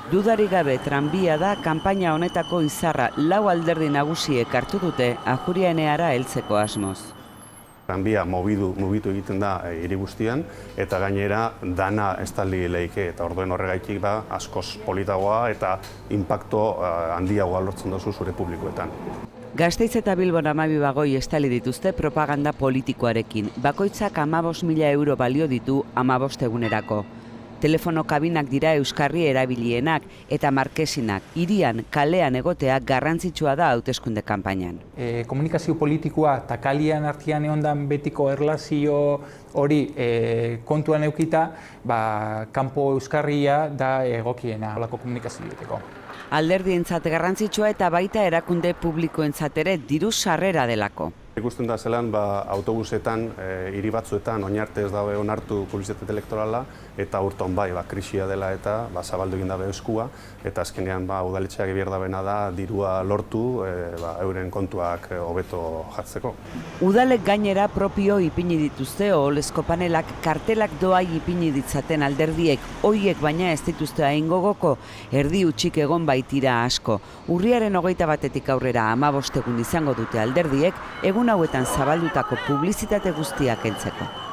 Dudarik gabe tranbia da kanpaina honetako izarra 4 alderdi nagusiek hartu dute Ajurianeara heltzeko asmoz. Tranbia mugitu egiten da hiri guztian eta gainera dana estali leike eta orduen horregaitik askoz politagoa eta inpakto handiagoa lortzen duzu zure publikoetan. Gasteiz eta Bilbon 12 bagoi estali dituzte propaganda politikoarekin. Bakoitzak 15.000 euro balio ditu 15 egunerako. Telefono kabinak dira euskarri erabilienak eta markesinak. Hirian, kalean egotea garrantzitsua da hauteskunde kanpainan. Komunikazio politikoa eta kalian artean egondan betiko erlazio hori kontuan eukita, kanpo euskarria da egokiena holako komunikazio egiteko. Alderdientzat garrantzitsua eta baita erakunde publikoentzat ere diru sarrera delako. Ikusten da zelan autobusetan, hiri batzuetan oinarte ez dabe onartu publizitate elektorala eta urton krisia dela eta zabaldu egin dabe eskua eta azkenean udaletxeak behar dabena da dirua lortu euren kontuak hobeto jartzeko. Udalek gainera propio ipini dituzte oholezko panelak kartelak doai ipini ditzaten alderdiek hoiek baina ez dituzte hain gogoko erdi utxik egon baitira asko. Urriaren 21-etik aurrera 15 egun izango dute alderdiek egun hauetan zabaldutako publizitate guztiak heltzeko.